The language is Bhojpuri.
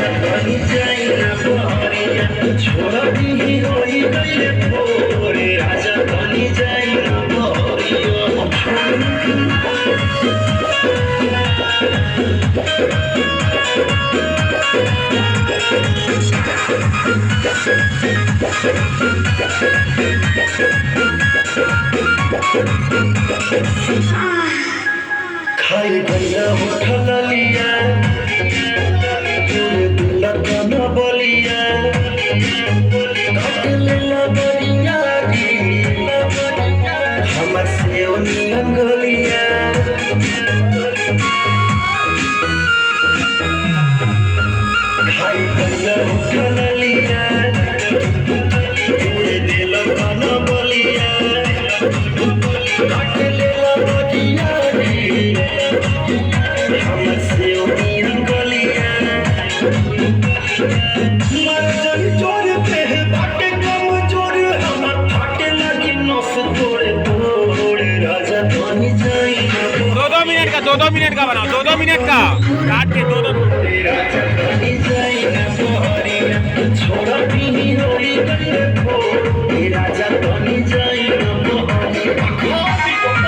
राजा बनी जाई ना बहरिया छोड़ दी होई गइले भोरे राजा बनी जाई ना बहरिया खाई भैया उठल लिया तोरे दिल कन बलिया काट लेला बलिया हमर से नियन गलिया खाई भैया उठल लिया तोरे दिल कन बलिया काट लेला बलिया हमर से नियन गलिया मर्जन जोर पे बाटे कम जोर हमर फाटे लगी नस तोड़े तोड़े राजा बनी जाई दो मिनट का 2-2 मिनट का बनाओ 2-2 मिनट का काट के 2-2 राजा बनी जाई ना बहरिया छोड़ दी होई गइले भोरे राजा बनी जाई ना बहरिया